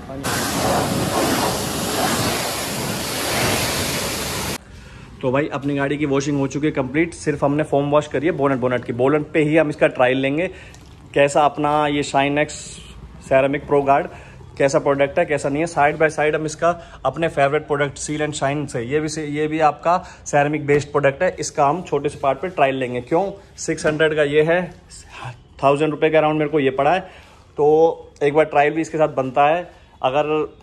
तो भाई अपनी गाड़ी की वॉशिंग हो चुकी है कंप्लीट। सिर्फ हमने फोम वॉश करी है बोनट की। बोनट पे ही हम इसका ट्रायल लेंगे कैसा अपना ये shine x ceramic pro guard कैसा प्रोडक्ट है कैसा नहीं है। साइड बाय साइड हम इसका अपने favourite product seal and shine से ये भी आपका सेरेमिक बेस्ड प्रोडक्ट है, इसका हम छोटे से पार्ट पे ट्रायल लेंगे। क्यों 600 का ये है, 1000 रुपये के अराउंड मेरे को ये पड़ा है, तो एक बार ट्रायल भी इसके साथ बनता है। अगर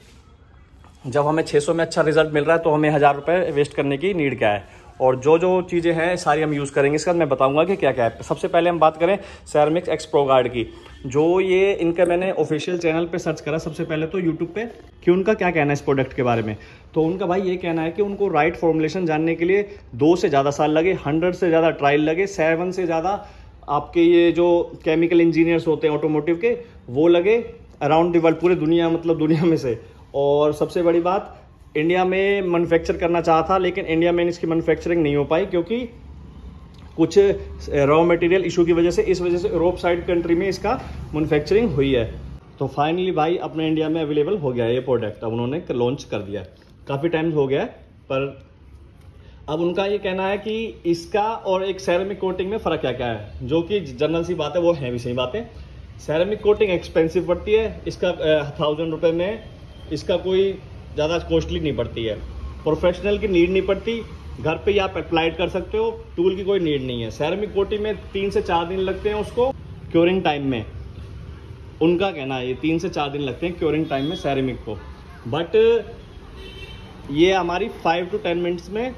जब हमें 600 में अच्छा रिजल्ट मिल रहा है तो हमें 1000 रुपये वेस्ट करने की नीड क्या है। और जो जो चीज़ें हैं सारी हम यूज़ करेंगे। इसके बाद मैं बताऊंगा कि क्या क्या है। सबसे पहले हम बात करें सेरेमिक्स एक्स प्रो गार्ड की। जो ये इनका मैंने ऑफिशियल चैनल पे सर्च करा सबसे पहले तो यूट्यूब पे कि उनका क्या कहना है इस प्रोडक्ट के बारे में। तो उनका भाई ये कहना है कि उनको राइट फॉर्मुलेशन जानने के लिए 2 से ज़्यादा साल लगे, 100 से ज़्यादा ट्रायल लगे, 7 से ज़्यादा आपके ये जो केमिकल इंजीनियर्स होते हैं ऑटोमोटिव के वो लगे अराउंड द वर्ल्ड, पूरी दुनिया मतलब दुनिया में से। और सबसे बड़ी बात इंडिया में मैन्युफैक्चर करना चाहा था लेकिन इंडिया में इसकी मैन्युफैक्चरिंग नहीं हो पाई क्योंकि कुछ रॉ मटेरियल इशू की वजह से, इस वजह से यूरोप साइड कंट्री में इसका मैन्युफैक्चरिंग हुई है। तो फाइनली भाई अपने इंडिया में अवेलेबल हो गया है ये प्रोडक्ट। अब उन्होंने लॉन्च कर दिया, काफ़ी टाइम हो गया है, पर अब उनका ये कहना है कि इसका और एक सेरेमिक कोटिंग में फ़र्क क्या क्या है, जो कि जनरल सी बात है, वो है भी सही बातें। सेरेमिक कोटिंग एक्सपेंसिव पड़ती है, इसका 1000 रुपये में इसका कोई ज़्यादा कॉस्टली नहीं पड़ती है। प्रोफेशनल की नीड नहीं पड़ती, घर पे ही आप अप्लाइड कर सकते हो, टूल की कोई नीड नहीं है। सेरेमिक कोटिंग में 3 से 4 दिन लगते हैं उसको क्योरिंग टाइम में, उनका कहना है ये 3 से 4 दिन लगते हैं क्योरिंग टाइम में सेरेमिक को। बट ये हमारी 5 to 10 मिनट्स में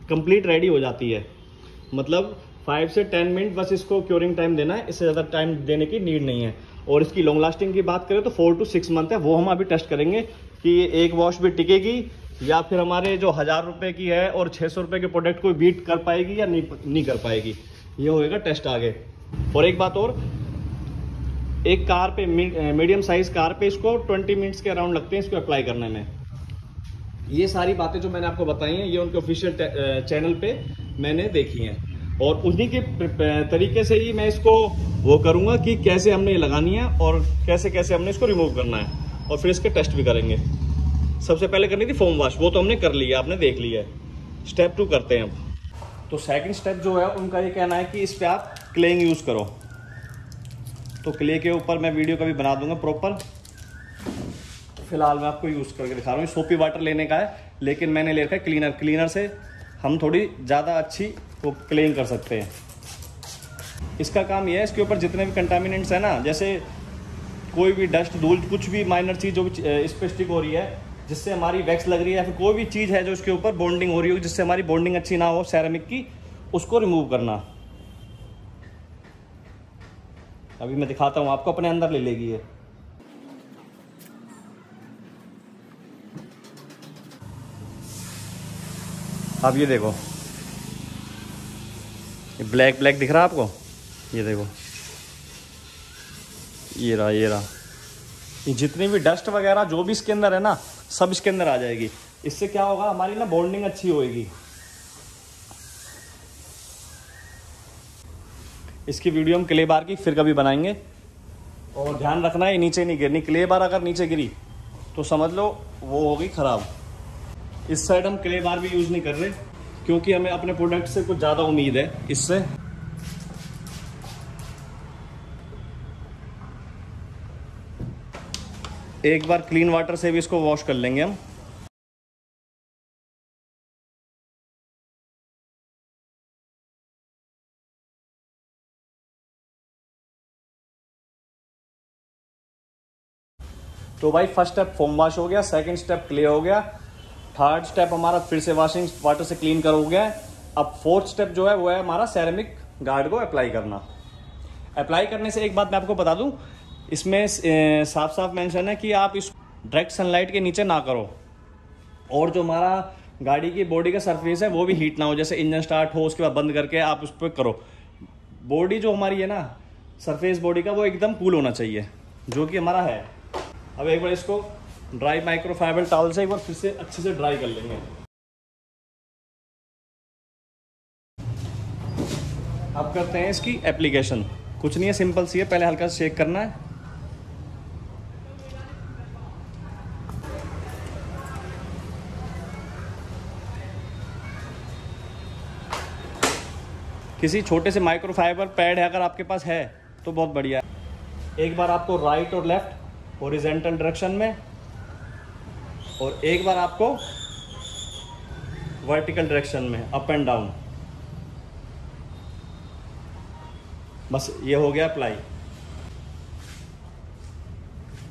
कंप्लीट रेडी हो जाती है। मतलब 5 से 10 मिनट बस इसको क्योरिंग टाइम देना है, इससे ज़्यादा टाइम देने की नीड नहीं है। और इसकी लॉन्ग लास्टिंग की बात करें तो 4 to 6 मंथ है, वो हम अभी टेस्ट करेंगे कि एक वॉश भी टिकेगी या फिर हमारे जो 1000 रुपये की है और 600 रुपये के प्रोडक्ट को बीट कर पाएगी या नहीं कर पाएगी, ये होएगा टेस्ट आगे। और एक बात और, एक कार पे मीडियम साइज कार पे इसको 20 मिनट्स के अराउंड लगते हैं इसको अप्लाई करने में। ये सारी बातें जो मैंने आपको बताई हैं ये उनके ऑफिशियल चैनल पे मैंने देखी हैं और उन्हीं के तरीके से ही मैं इसको वो करूँगा कि कैसे हमने ये लगानी है और कैसे कैसे हमने इसको रिमूव करना है, और फिर इसके टेस्ट भी करेंगे। सबसे पहले करनी थी फोम वॉश, वो तो हमने कर लिया, आपने देख लिया है। स्टेप 2 करते हैं अब। तो सेकंड स्टेप जो है उनका ये कहना है कि इस पर आप क्लेइंग यूज़ करो। तो क्ले के ऊपर मैं वीडियो कभी बना दूंगा प्रॉपर, फिलहाल मैं आपको यूज़ करके दिखा रहा हूँ। सोपी वाटर लेने का है लेकिन मैंने ले रखा है क्लीनर। क्लीनर से हम थोड़ी ज़्यादा अच्छी वो क्लीन कर सकते हैं। इसका काम यह है, इसके ऊपर जितने भी कंटामिनेंट्स हैं ना, जैसे कोई भी डस्ट धूल कुछ भी माइनर चीज़ जो भी इस पर स्टिक हो रही है जिससे हमारी वैक्स लग रही है या फिर कोई भी चीज़ है जो इसके ऊपर बॉन्डिंग हो रही हो जिससे हमारी बॉन्डिंग अच्छी ना हो सेरेमिक की, उसको रिमूव करना। अभी मैं दिखाता हूँ आपको, अपने अंदर ले लेगी ये। अब ये देखो, ये ब्लैक ब्लैक दिख रहा है आपको, ये देखो, ये रहा ये जितनी भी डस्ट वगैरह जो भी इसके अंदर है ना, सब इसके अंदर आ जाएगी। इससे क्या होगा, हमारी ना बॉन्डिंग अच्छी होएगी। इसकी वीडियो हम क्ले बार की फिर कभी बनाएंगे। और ध्यान रखना है नीचे नहीं गिरनी, क्ले बार अगर नीचे गिरी तो समझ लो वो होगी ख़राब। इस साइड हम क्ले बार भी यूज़ नहीं कर रहे क्योंकि हमें अपने प्रोडक्ट से कुछ ज़्यादा उम्मीद है इससे। एक बार क्लीन वाटर से भी इसको वॉश कर लेंगे हम। तो भाई फर्स्ट स्टेप फोम वॉश हो गया, सेकंड स्टेप क्ले हो गया, थर्ड स्टेप हमारा फिर से वॉशिंग वाटर से क्लीन कर हो गया। अब फोर्थ स्टेप जो है वो है हमारा सेरेमिक गार्ड को अप्लाई करना। अप्लाई करने से एक बात मैं आपको बता दूं, इसमें साफ साफ मेंशन है कि आप इस डायरेक्ट सनलाइट के नीचे ना करो और जो हमारा गाड़ी की बॉडी का सरफेस है वो भी हीट ना हो। जैसे इंजन स्टार्ट हो उसके बाद बंद करके आप उस पर करो। बॉडी जो हमारी है ना, सरफेस बॉडी का, वो एकदम कूल होना चाहिए, जो कि हमारा है। अब एक बार इसको ड्राई माइक्रोफाइबर टॉवल से एक बार फिर से अच्छे से ड्राई कर लेंगे। अब करते हैं इसकी एप्लीकेशन। कुछ नहीं है, सिंपल सी है। पहले हल्का शेक करना है, किसी छोटे से माइक्रोफाइबर पैड है अगर आपके पास है तो बहुत बढ़िया है। एक बार आपको राइट और लेफ्ट हॉरिजॉन्टल डायरेक्शन में, और एक बार आपको वर्टिकल डायरेक्शन में, अप एंड डाउन। बस ये हो गया अप्लाई।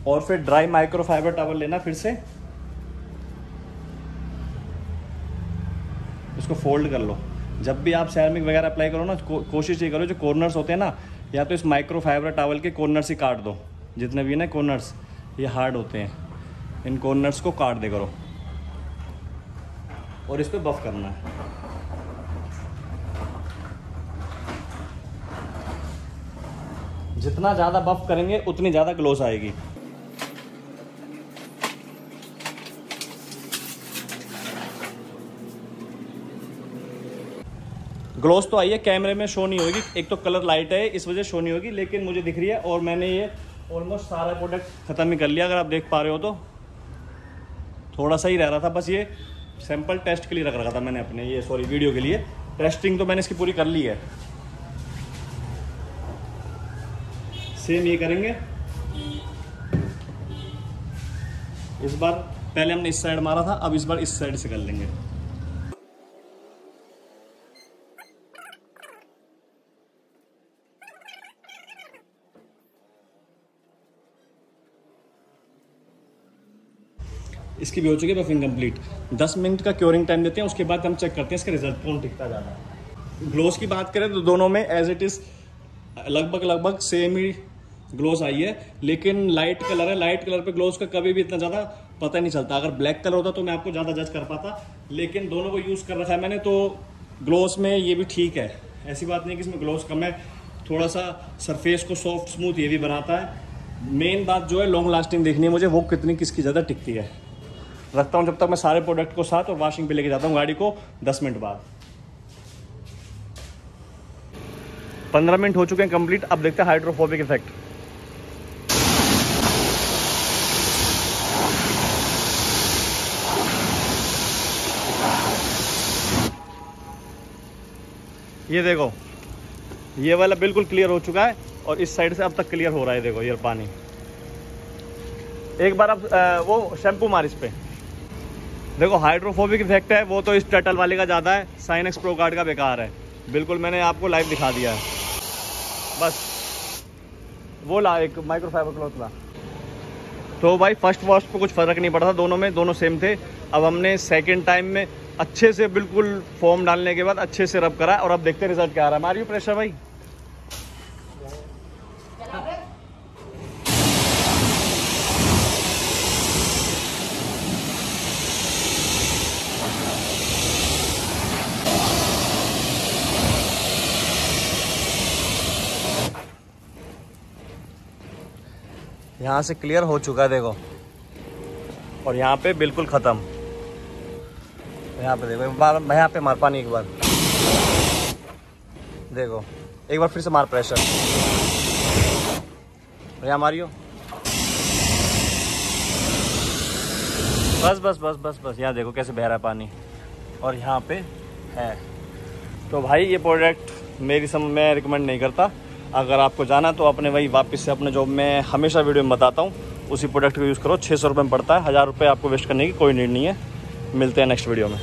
और फिर ड्राई माइक्रोफाइबर टॉवल लेना, फिर से इसको फोल्ड कर लो। जब भी आप सेरामिक वगैरह अप्लाई करो ना, कोशिश ये करो जो कॉर्नर्स होते हैं ना, या तो इस माइक्रोफाइबर टॉवल के कॉर्नर्स ही काट दो। जितने भी ना कॉर्नर्स ये हार्ड होते हैं, इन कॉर्नर्स को काट दे करो और इस पे बफ करना है। जितना ज़्यादा बफ करेंगे उतनी ज़्यादा ग्लोस आएगी। ग्लोस तो आई है, कैमरे में शो नहीं होगी, एक तो कलर लाइट है इस वजह शो नहीं होगी, लेकिन मुझे दिख रही है। और मैंने ये ऑलमोस्ट सारा प्रोडक्ट ख़त्म ही कर लिया, अगर आप देख पा रहे हो तो। थोड़ा सा ही रह रहा था, बस ये सैंपल टेस्ट के लिए रख रखा था मैंने अपने, ये सॉरी वीडियो के लिए। टेस्टिंग तो मैंने इसकी पूरी कर ली है। सेम ये करेंगे इस बार। पहले हमने इस साइड मारा था, अब इस बार इस साइड से कर लेंगे। इसकी भी हो चुकी है बफिंग कंप्लीट। 10 मिनट का क्योरिंग टाइम देते हैं, उसके बाद हम चेक करते हैं इसका रिजल्ट कौन टिकता ज़्यादा है। ग्लोस की बात करें तो दोनों में एज इट इज़ लगभग सेम ही ग्लोस आई है, लेकिन लाइट कलर है। लाइट कलर पे ग्लोस का कभी भी इतना ज़्यादा पता नहीं चलता। अगर ब्लैक कलर होता तो मैं आपको ज़्यादा जज कर पाता, लेकिन दोनों को यूज़ कर रखा है मैंने, तो ग्लोस में ये भी ठीक है। ऐसी बात नहीं कि इसमें ग्लोस कम है। थोड़ा सा सरफेस को सॉफ्ट स्मूथ ये भी बनाता है। मेन बात जो है लॉन्ग लास्टिंग देखनी है मुझे, वो कितनी किसकी ज़्यादा टिकती है। रखता हूँ जब तक मैं सारे प्रोडक्ट को साथ, और वॉशिंग पे लेके जाता हूँ गाड़ी को 10 मिनट बाद। 15 मिनट हो चुके हैं कंप्लीट। अब देखते हैं हाइड्रोफोबिक इफेक्ट। ये देखो, ये वाला बिल्कुल क्लियर हो चुका है, और इस साइड से अब तक क्लियर हो रहा है। देखो ये पानी। एक बार अब वो शैम्पू मार इस पे। देखो हाइड्रोफोबिक इफेक्ट है, वो तो इस टर्टल वाले का ज़्यादा है, साइनेक्स प्रो गार्ड का बेकार है। बिल्कुल मैंने आपको लाइव दिखा दिया है। बस वो ला, एक माइक्रोफाइबर क्लॉथ ला। तो भाई फर्स्ट वॉश पे कुछ फ़र्क नहीं पड़ा था दोनों में, दोनों सेम थे। अब हमने सेकंड टाइम में अच्छे से बिल्कुल फोम डालने के बाद अच्छे से रब करा, और अब देखते हैं रिजल्ट क्या आ रहा है। मारियो प्रेशर भाई। यहाँ से क्लियर हो चुका है देखो, और यहाँ पे बिल्कुल ख़त्म। यहाँ पे देखो, यहाँ पे मार पानी एक बार, देखो एक बार फिर से मार प्रेशर। यहाँ मारियो। बस बस बस बस बस, यहाँ देखो कैसे बह रहा है पानी, और यहाँ पे है। तो भाई ये प्रोडक्ट मैं रिकमेंड नहीं करता। अगर आपको जाना तो अपने वही वापस से अपने जो मैं हमेशा वीडियो में बताता हूँ उसी प्रोडक्ट को यूज़ करो। 600 रुपये में पड़ता है, 1000 रुपये आपको वेस्ट करने की कोई नीड नहीं है। मिलते हैं नेक्स्ट वीडियो में।